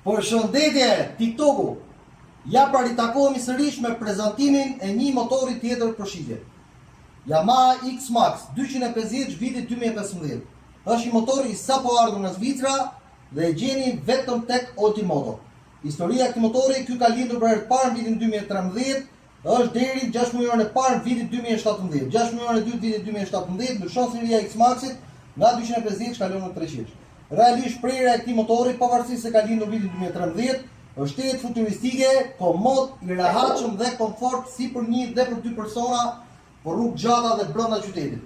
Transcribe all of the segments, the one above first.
Përshëndetje TikToku. Ja pra ritakohemi sërish me prezantimin e një motori tjetër për shitje. Yamaha X-Max 250 viti 2015. Është një motor i sapo ardhur në Zvicra dhe e gjeni vetëm tek Ultimoto. Historia e këtij motori, ky ka lindur për herë të parë në vitin 2013, është deri 6 muajin e parë në vitin 2017. 6 muajin e dytë vitin 2017, ndryshon seria X-Maxit nga 250 shkalon në 300. Realisht prerja e këtij motori, pavarësisht se ka lindur në vitin 2013, është jetë futuristike, komod, i rehatshëm dhe komfort si për një dhe për dy persona për rrugë gjata dhe brenda qytetit.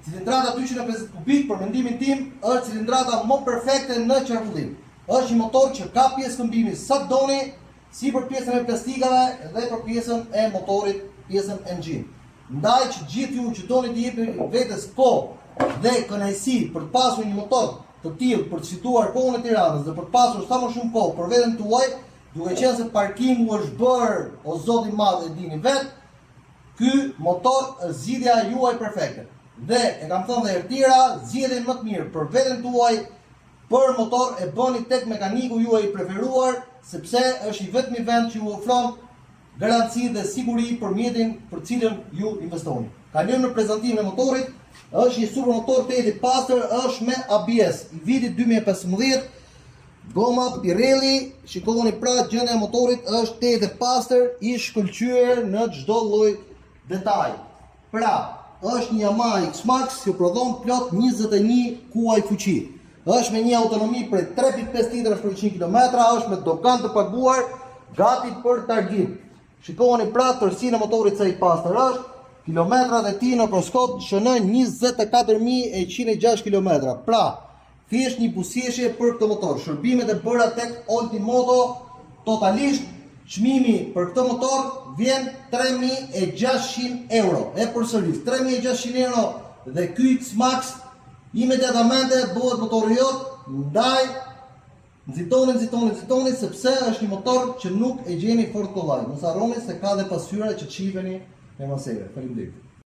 Cilindrata 250 kubik, për mendimin tim, është cilindrata më perfekte në qarkullim. Është një motor që ka pjesë këmbimi sa doni, si për pjesën e plastikave dhe për pjesën e motorit, pjesën engine. Ndaj që gjithë ju që doni të jepni vetes kohë dhe kënaqësi për të pasur një motor të tillë për të situar kohën e Tiranës dhe për të pasur sa më shumë kohë për veten tuaj, duke qenë se parkingu është bërë o zoti i madh e dini vet, ky motor është zgjidhja juaj perfekte. Dhe e kam thënë edhe herë tjera, zgjedhjen më të mirë për veten tuaj për motor e bëni tek mekaniku juaj i preferuar, sepse është i vetmi vend që ju ofron garanci dhe siguri për mjetin për cilën ju investoni. Kalojmë në prezantimin e motorit. Është një super motor të pastër, është me ABS i vitit 2015, goma Pirelli. Shikoni pra, gjendja e motorit është të pastër, i shkëlqyer në çdo lloj detaj. Pra, është një Yamaha X-Max që prodhon plot 21 kuaj fuqi. Është me një autonomi prej 3.5 litrash për 100 km, është me dogan të paguar, gati për targim. Shikoni pra, tërësinë e motorit sa i pastër është. Kilometrat e tij në proskop shënojnë 24.106 km. Pra, thjesht një buzëqeshje për këtë motor. Shërbimet e bëra tek Ultimoto, totalisht çmimi për këtë motor vjen 3.600 euro. E përsëris, 3.600 euro dhe ky X-Max imediatamente bëhet motori jot. Ndaj nxitoni sepse është një motor që nuk e gjeni fort kollaj. Mos harroni se ka dhe pasqyra që çifeni. Faleminderit.